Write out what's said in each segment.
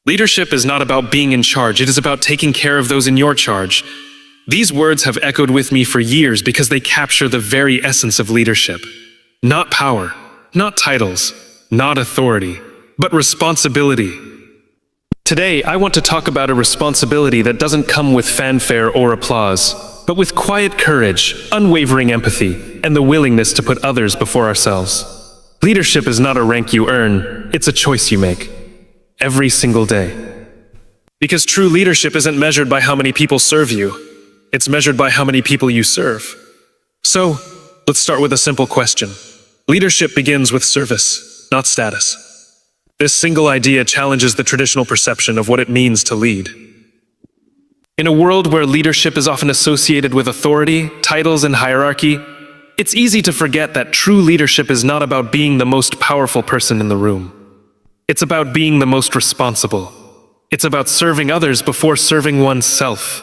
Leadership is not about being in charge, it is about taking care of those in your charge. These words have echoed with me for years because they capture the very essence of leadership. Not power, not titles, not authority, but responsibility. Today, I want to talk about a responsibility that doesn't come with fanfare or applause, but with quiet courage, unwavering empathy, and the willingness to put others before ourselves. Leadership is not a rank you earn, it's a choice you make. Every single day. Because true leadership isn't measured by how many people serve you, it's measured by how many people you serve. So, let's start with a simple question. Leadership begins with service, not status. This single idea challenges the traditional perception of what it means to lead. In a world where leadership is often associated with authority, titles, and hierarchy, it's easy to forget that true leadership is not about being the most powerful person in the room. It's about being the most responsible. It's about serving others before serving oneself.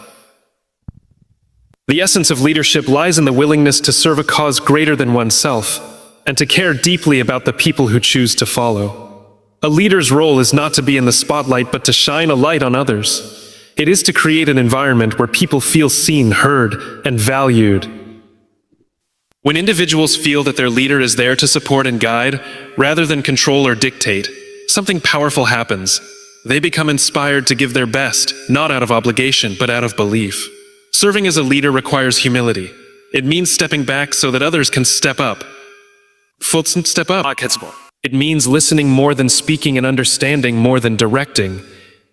The essence of leadership lies in the willingness to serve a cause greater than oneself, and to care deeply about the people who choose to follow. A leader's role is not to be in the spotlight, but to shine a light on others. It is to create an environment where people feel seen, heard, and valued. When individuals feel that their leader is there to support and guide, rather than control or dictate, something powerful happens. They become inspired to give their best, not out of obligation, but out of belief. Serving as a leader requires humility. It means stepping back so that others can step up. Step up. It means listening more than speaking and understanding more than directing.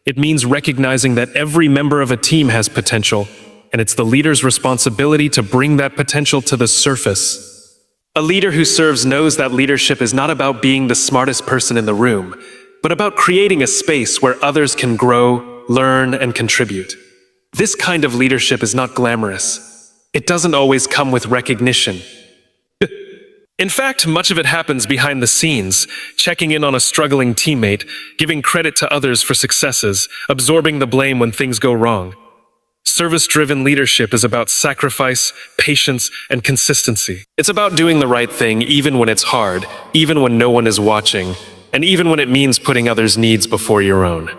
It means recognizing that every member of a team has potential, and it's the leader's responsibility to bring that potential to the surface. A leader who serves knows that leadership is not about being the smartest person in the room, but about creating a space where others can grow, learn, and contribute. This kind of leadership is not glamorous. It doesn't always come with recognition. In fact, much of it happens behind the scenes, checking in on a struggling teammate, giving credit to others for successes, absorbing the blame when things go wrong. Service-driven leadership is about sacrifice, patience, and consistency. It's about doing the right thing even when it's hard, even when no one is watching, and even when it means putting others' needs before your own.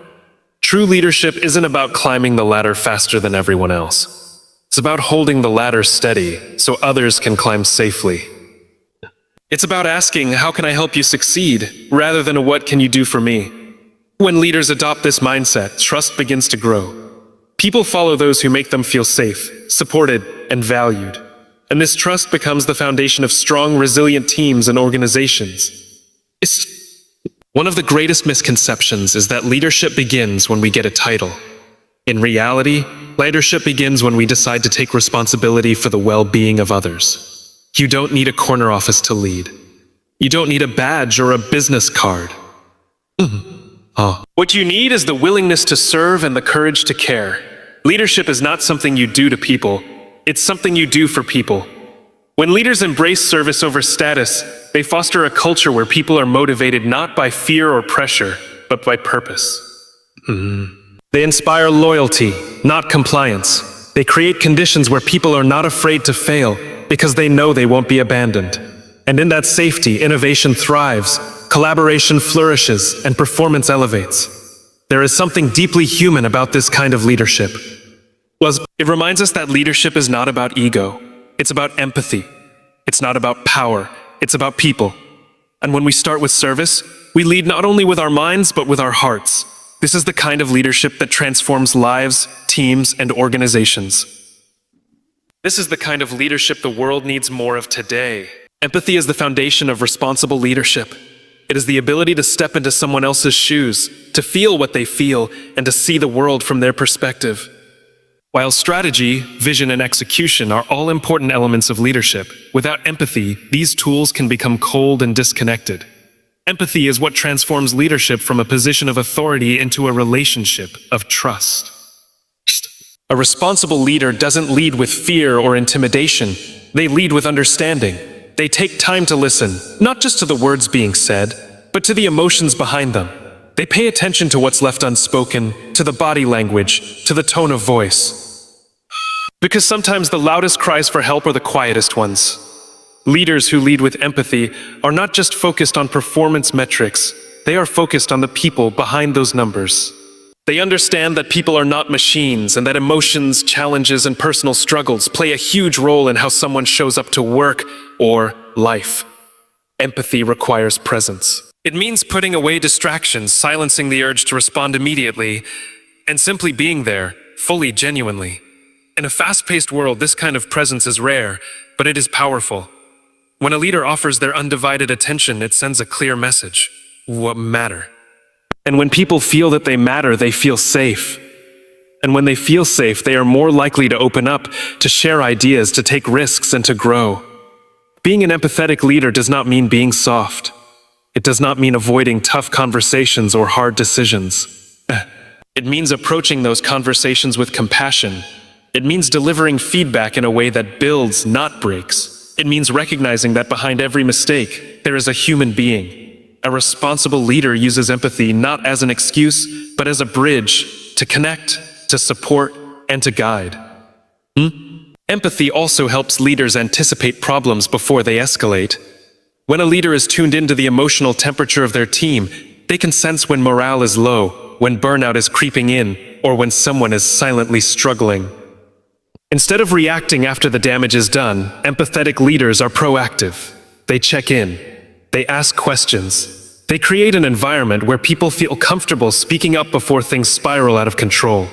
True leadership isn't about climbing the ladder faster than everyone else. It's about holding the ladder steady so others can climb safely. It's about asking, how can I help you succeed, rather than a what can you do for me? When leaders adopt this mindset, trust begins to grow. People follow those who make them feel safe, supported, and valued. And this trust becomes the foundation of strong, resilient teams and organizations. One of the greatest misconceptions is that leadership begins when we get a title. In reality, leadership begins when we decide to take responsibility for the well-being of others. You don't need a corner office to lead. You don't need a badge or a business card. What you need is the willingness to serve and the courage to care. Leadership is not something you do to people. It's something you do for people. When leaders embrace service over status, they foster a culture where people are motivated not by fear or pressure, but by purpose. They inspire loyalty, not compliance. They create conditions where people are not afraid to fail, because they know they won't be abandoned. And in that safety, innovation thrives, collaboration flourishes, and performance elevates. There is something deeply human about this kind of leadership. It reminds us that leadership is not about ego. It's about empathy. It's not about power. It's about people. And when we start with service, we lead not only with our minds, but with our hearts. This is the kind of leadership that transforms lives, teams, and organizations. This is the kind of leadership the world needs more of today. Empathy is the foundation of responsible leadership. It is the ability to step into someone else's shoes, to feel what they feel, and to see the world from their perspective. While strategy, vision, and execution are all important elements of leadership, without empathy, these tools can become cold and disconnected. Empathy is what transforms leadership from a position of authority into a relationship of trust. A responsible leader doesn't lead with fear or intimidation. They lead with understanding. They take time to listen, not just to the words being said, but to the emotions behind them. They pay attention to what's left unspoken, to the body language, to the tone of voice. Because sometimes the loudest cries for help are the quietest ones. Leaders who lead with empathy are not just focused on performance metrics, they are focused on the people behind those numbers. They understand that people are not machines and that emotions, challenges, and personal struggles play a huge role in how someone shows up to work or life. Empathy requires presence. It means putting away distractions, silencing the urge to respond immediately, and simply being there, fully, genuinely. In a fast-paced world, this kind of presence is rare, but it is powerful. When a leader offers their undivided attention, it sends a clear message. What matter? And when people feel that they matter, they feel safe. And when they feel safe, they are more likely to open up, to share ideas, to take risks, and to grow. Being an empathetic leader does not mean being soft. It does not mean avoiding tough conversations or hard decisions. It means approaching those conversations with compassion. It means delivering feedback in a way that builds, not breaks. It means recognizing that behind every mistake, there is a human being. A responsible leader uses empathy not as an excuse, but as a bridge to connect, to support, and to guide. Empathy also helps leaders anticipate problems before they escalate. When a leader is tuned into the emotional temperature of their team, they can sense when morale is low, when burnout is creeping in, or when someone is silently struggling. Instead of reacting after the damage is done, empathetic leaders are proactive. They check in. They ask questions. They create an environment where people feel comfortable speaking up before things spiral out of control.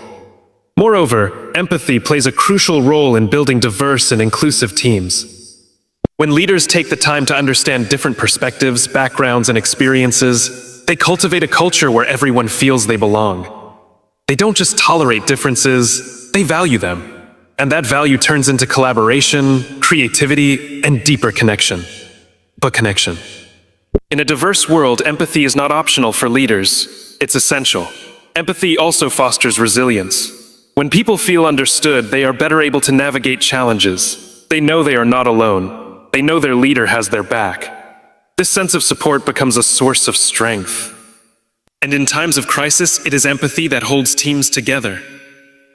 Moreover, empathy plays a crucial role in building diverse and inclusive teams. When leaders take the time to understand different perspectives, backgrounds, and experiences, they cultivate a culture where everyone feels they belong. They don't just tolerate differences, they value them. And that value turns into collaboration, creativity, and deeper connection. But connection. In a diverse world, empathy is not optional for leaders. It's essential. Empathy also fosters resilience. When people feel understood, they are better able to navigate challenges. They know they are not alone. They know their leader has their back. This sense of support becomes a source of strength. And in times of crisis, it is empathy that holds teams together.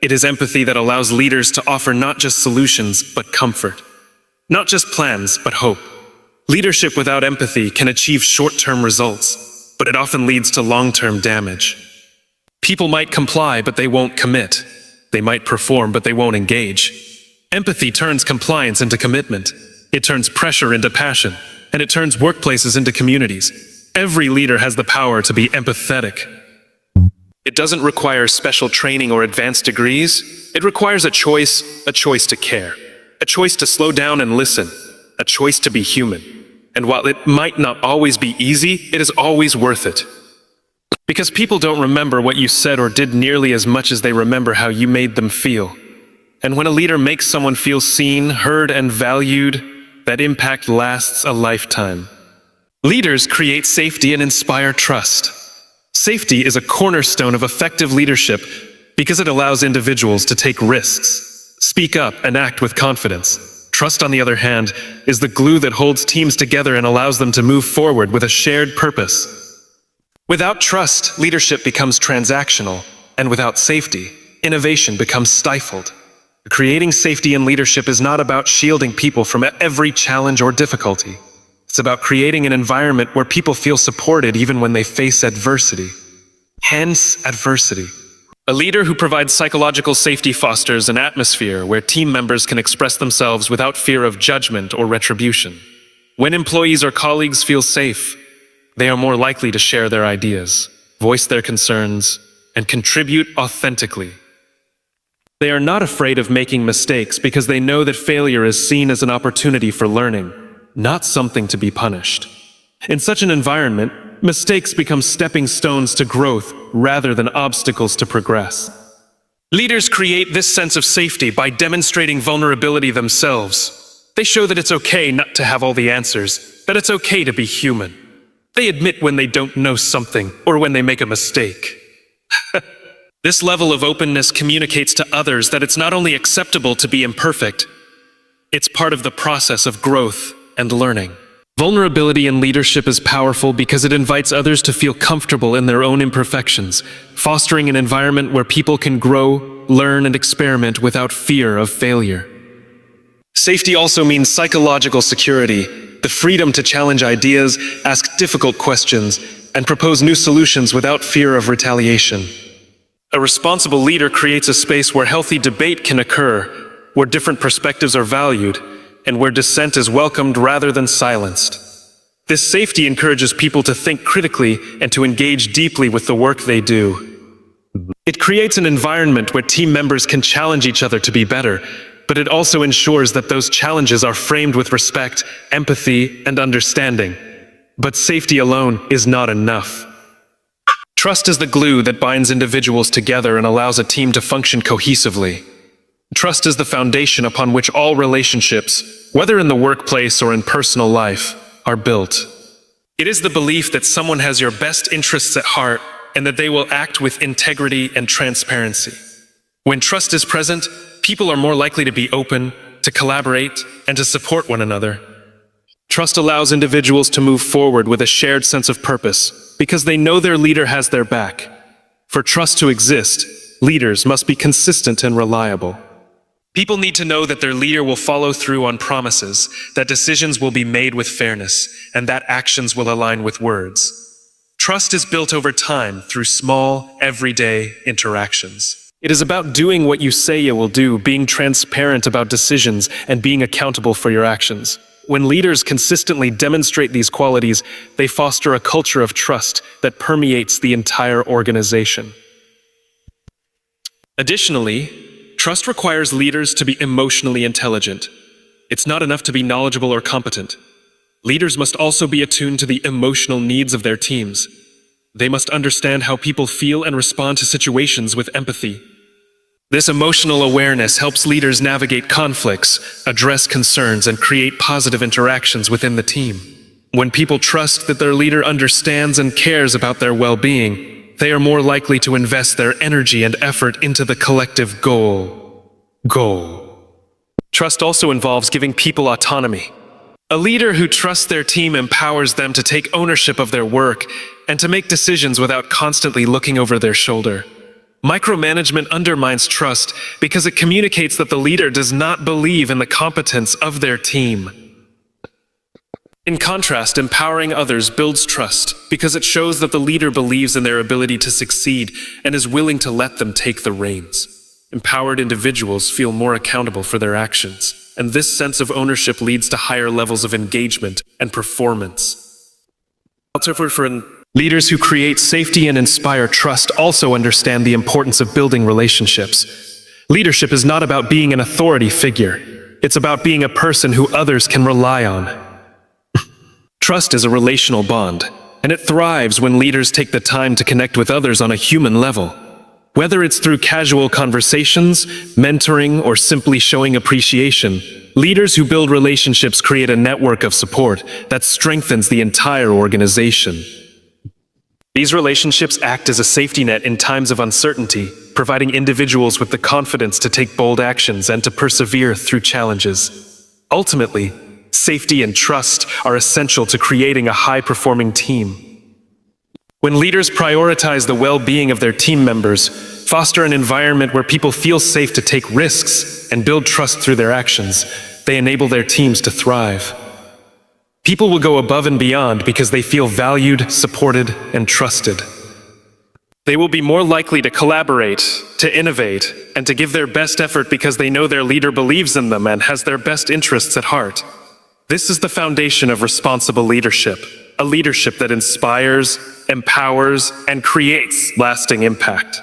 It is empathy that allows leaders to offer not just solutions, but comfort. Not just plans, but hope. Leadership without empathy can achieve short-term results, but it often leads to long-term damage. People might comply, but they won't commit. They might perform, but they won't engage. Empathy turns compliance into commitment. It turns pressure into passion, and it turns workplaces into communities. Every leader has the power to be empathetic. It doesn't require special training or advanced degrees. It requires a choice to care, a choice to slow down and listen, a choice to be human. And while it might not always be easy, it is always worth it. Because people don't remember what you said or did nearly as much as they remember how you made them feel. And when a leader makes someone feel seen, heard, and valued, that impact lasts a lifetime. Leaders create safety and inspire trust. Safety is a cornerstone of effective leadership because it allows individuals to take risks, speak up, and act with confidence. Trust, on the other hand, is the glue that holds teams together and allows them to move forward with a shared purpose. Without trust, leadership becomes transactional, and without safety, innovation becomes stifled. Creating safety in leadership is not about shielding people from every challenge or difficulty. It's about creating an environment where people feel supported even when they face adversity. Hence, adversity. A leader who provides psychological safety fosters an atmosphere where team members can express themselves without fear of judgment or retribution. When employees or colleagues feel safe, they are more likely to share their ideas, voice their concerns, and contribute authentically. They are not afraid of making mistakes because they know that failure is seen as an opportunity for learning, not something to be punished. In such an environment, mistakes become stepping stones to growth rather than obstacles to progress. Leaders create this sense of safety by demonstrating vulnerability themselves. They show that it's okay not to have all the answers, that it's okay to be human. They admit when they don't know something or when they make a mistake. This level of openness communicates to others that it's not only acceptable to be imperfect, it's part of the process of growth and learning. Vulnerability in leadership is powerful because it invites others to feel comfortable in their own imperfections, fostering an environment where people can grow, learn, and experiment without fear of failure. Safety also means psychological security, the freedom to challenge ideas, ask difficult questions, and propose new solutions without fear of retaliation. A responsible leader creates a space where healthy debate can occur, where different perspectives are valued, and where dissent is welcomed rather than silenced. This safety encourages people to think critically and to engage deeply with the work they do. It creates an environment where team members can challenge each other to be better, but it also ensures that those challenges are framed with respect, empathy, and understanding. But safety alone is not enough. Trust is the glue that binds individuals together and allows a team to function cohesively. Trust is the foundation upon which all relationships, whether in the workplace or in personal life, are built. It is the belief that someone has your best interests at heart and that they will act with integrity and transparency. When trust is present, people are more likely to be open, to collaborate, and to support one another. Trust allows individuals to move forward with a shared sense of purpose because they know their leader has their back. For trust to exist, leaders must be consistent and reliable. People need to know that their leader will follow through on promises, that decisions will be made with fairness, and that actions will align with words. Trust is built over time through small, everyday interactions. It is about doing what you say you will do, being transparent about decisions, and being accountable for your actions. When leaders consistently demonstrate these qualities, they foster a culture of trust that permeates the entire organization. Additionally, trust requires leaders to be emotionally intelligent. It's not enough to be knowledgeable or competent. Leaders must also be attuned to the emotional needs of their teams. They must understand how people feel and respond to situations with empathy. This emotional awareness helps leaders navigate conflicts, address concerns, and create positive interactions within the team. When people trust that their leader understands and cares about their well-being, they are more likely to invest their energy and effort into the collective goal. Trust also involves giving people autonomy. A leader who trusts their team empowers them to take ownership of their work and to make decisions without constantly looking over their shoulder. Micromanagement undermines trust because it communicates that the leader does not believe in the competence of their team. In contrast, empowering others builds trust because it shows that the leader believes in their ability to succeed and is willing to let them take the reins. Empowered individuals feel more accountable for their actions, and this sense of ownership leads to higher levels of engagement and performance. Leaders who create safety and inspire trust also understand the importance of building relationships. Leadership is not about being an authority figure. It's about being a person who others can rely on. Trust is a relational bond, and it thrives when leaders take the time to connect with others on a human level. Whether it's through casual conversations, mentoring, or simply showing appreciation, leaders who build relationships create a network of support that strengthens the entire organization. These relationships act as a safety net in times of uncertainty, providing individuals with the confidence to take bold actions and to persevere through challenges. Ultimately, safety and trust are essential to creating a high-performing team. When leaders prioritize the well-being of their team members, foster an environment where people feel safe to take risks, and build trust through their actions, they enable their teams to thrive. People will go above and beyond because they feel valued, supported, and trusted. They will be more likely to collaborate, to innovate, and to give their best effort because they know their leader believes in them and has their best interests at heart. This is the foundation of responsible leadership, a leadership that inspires, empowers, and creates lasting impact.